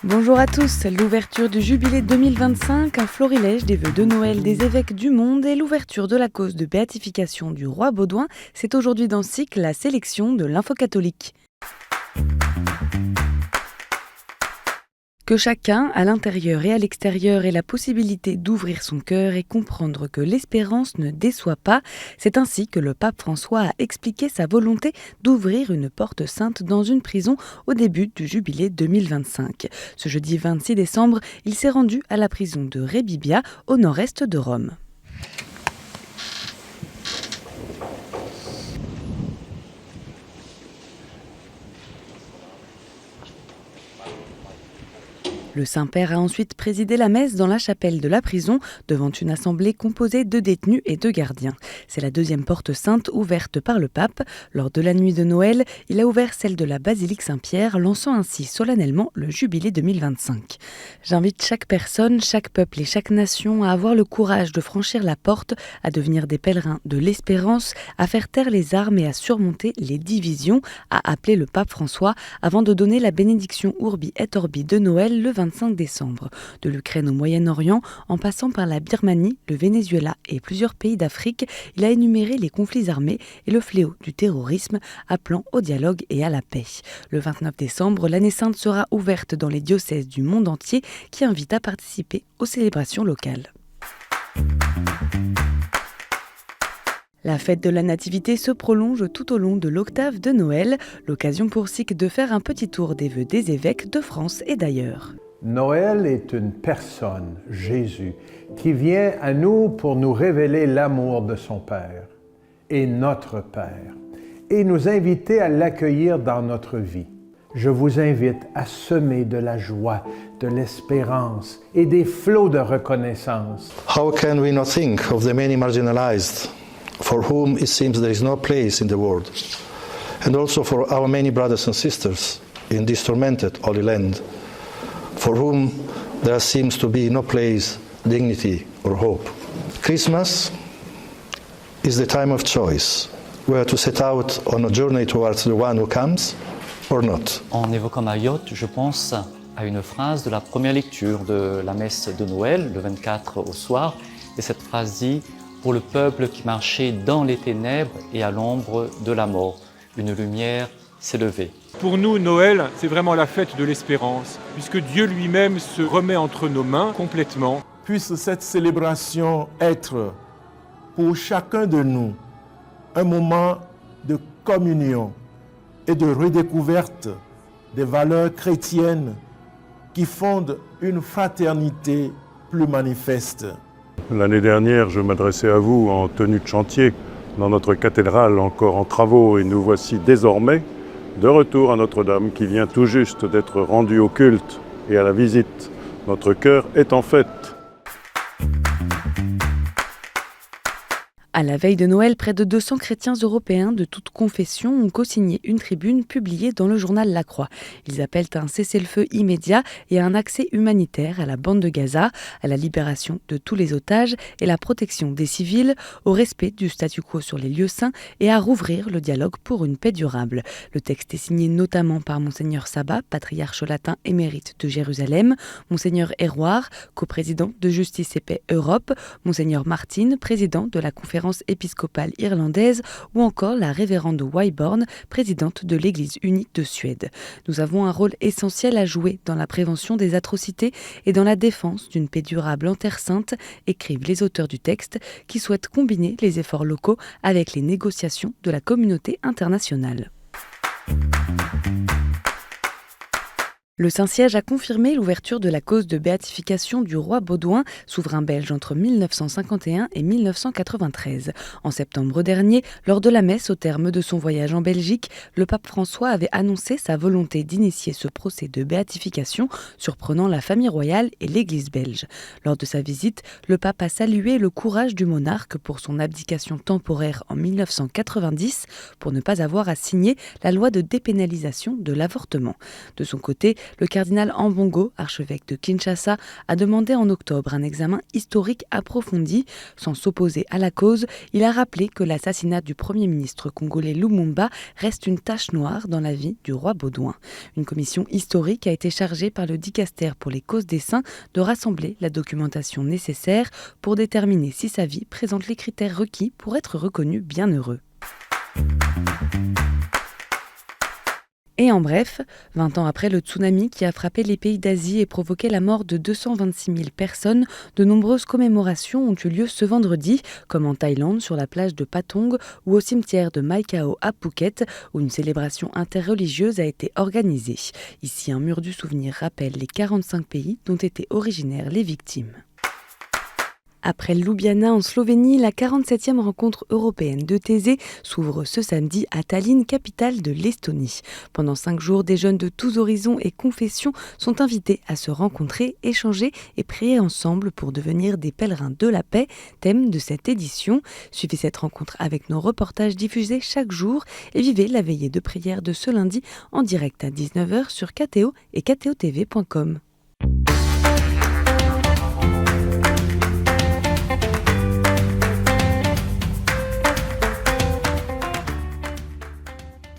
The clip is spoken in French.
Bonjour à tous, l'ouverture du Jubilé 2025, un florilège des vœux de Noël des évêques du monde et l'ouverture de la cause de béatification du roi Baudouin, c'est aujourd'hui dans SIC la sélection de l'info catholique. Que chacun, à l'intérieur et à l'extérieur, ait la possibilité d'ouvrir son cœur et comprendre que l'espérance ne déçoit pas. C'est ainsi que le pape François a expliqué sa volonté d'ouvrir une porte sainte dans une prison au début du Jubilé 2025. Ce jeudi 26 décembre, il s'est rendu à la prison de Rebibbia, au nord-est de Rome. Le Saint-Père a ensuite présidé la messe dans la chapelle de la prison, devant une assemblée composée de détenus et de gardiens. C'est la deuxième porte sainte ouverte par le pape. Lors de la nuit de Noël, il a ouvert celle de la basilique Saint-Pierre, lançant ainsi solennellement le Jubilé 2025. J'invite chaque personne, chaque peuple et chaque nation à avoir le courage de franchir la porte, à devenir des pèlerins de l'espérance, à faire taire les armes et à surmonter les divisions, a appelé le pape François avant de donner la bénédiction Urbi et Orbi de Noël le 25 décembre. De l'Ukraine au Moyen-Orient, en passant par la Birmanie, le Venezuela et plusieurs pays d'Afrique, il a énuméré les conflits armés et le fléau du terrorisme, appelant au dialogue et à la paix. Le 29 décembre, l'année sainte sera ouverte dans les diocèses du monde entier qui invitent à participer aux célébrations locales. La fête de la Nativité se prolonge tout au long de l'octave de Noël, l'occasion pour SIC de faire un petit tour des vœux des évêques de France et d'ailleurs. Noël est une personne, Jésus, qui vient à nous pour nous révéler l'amour de son Père et notre Père, et nous inviter à l'accueillir dans notre vie. Je vous invite à semer de la joie, de l'espérance et des flots de reconnaissance. How can we not think of the many marginalized, for whom it seems there is no place in the world, and also for our many brothers and sisters in this tormented Holy Land, for whom there seems to be no place, dignity or hope. Christmas is the time of choice, where to set out on a journey towards the one who comes or not. En évoquant Mayotte, je pense à une phrase de la première lecture de la messe de Noël, le 24 au soir, et cette phrase dit « Pour le peuple qui marchait dans les ténèbres et à l'ombre de la mort, une lumière s'est levée ». Pour nous, Noël, c'est vraiment la fête de l'espérance, puisque Dieu lui-même se remet entre nos mains complètement. Puisse cette célébration être pour chacun de nous un moment de communion et de redécouverte des valeurs chrétiennes qui fondent une fraternité plus manifeste. L'année dernière, je m'adressais à vous en tenue de chantier dans notre cathédrale encore en travaux et nous voici désormais de retour à Notre-Dame qui vient tout juste d'être rendue au culte et à la visite. Notre cœur est en fête. À la veille de Noël, près de 200 chrétiens européens de toutes confessions ont co-signé une tribune publiée dans le journal La Croix. Ils appellent à un cessez-le-feu immédiat et à un accès humanitaire à la bande de Gaza, à la libération de tous les otages et la protection des civils, au respect du statu quo sur les lieux saints et à rouvrir le dialogue pour une paix durable. Le texte est signé notamment par Monseigneur Sabat, patriarche latin émérite de Jérusalem, Monseigneur Héroard, coprésident de Justice et Paix Europe, Monseigneur Martin, président de la conférence épiscopale irlandaise ou encore la révérende Wyborn, présidente de l'Église unie de Suède. Nous avons un rôle essentiel à jouer dans la prévention des atrocités et dans la défense d'une paix durable en Terre Sainte, écrivent les auteurs du texte qui souhaitent combiner les efforts locaux avec les négociations de la communauté internationale. Le Saint-Siège a confirmé l'ouverture de la cause de béatification du roi Baudouin, souverain belge entre 1951 et 1993. En septembre dernier, lors de la messe au terme de son voyage en Belgique, le pape François avait annoncé sa volonté d'initier ce procès de béatification, surprenant la famille royale et l'Église belge. Lors de sa visite, le pape a salué le courage du monarque pour son abdication temporaire en 1990 pour ne pas avoir à signer la loi de dépénalisation de l'avortement. De son côté, Le cardinal Ambongo, archevêque de Kinshasa, a demandé en octobre un examen historique approfondi. Sans s'opposer à la cause, il a rappelé que l'assassinat du Premier ministre congolais Lumumba reste une tache noire dans la vie du roi Baudouin. Une commission historique a été chargée par le dicaster pour les causes des saints de rassembler la documentation nécessaire pour déterminer si sa vie présente les critères requis pour être reconnu bienheureux. Et en bref, 20 ans après le tsunami qui a frappé les pays d'Asie et provoqué la mort de 226 000 personnes, de nombreuses commémorations ont eu lieu ce vendredi, comme en Thaïlande sur la plage de Patong ou au cimetière de Mai Khao à Phuket, où une célébration interreligieuse a été organisée. Ici, un mur du souvenir rappelle les 45 pays dont étaient originaires les victimes. Après Ljubljana en Slovénie, la 47e rencontre européenne de Thésée s'ouvre ce samedi à Tallinn, capitale de l'Estonie. Pendant 5 jours, des jeunes de tous horizons et confessions sont invités à se rencontrer, échanger et prier ensemble pour devenir des pèlerins de la paix, thème de cette édition. Suivez cette rencontre avec nos reportages diffusés chaque jour et vivez la veillée de prière de ce lundi en direct à 19h sur KTO et ktotv.com.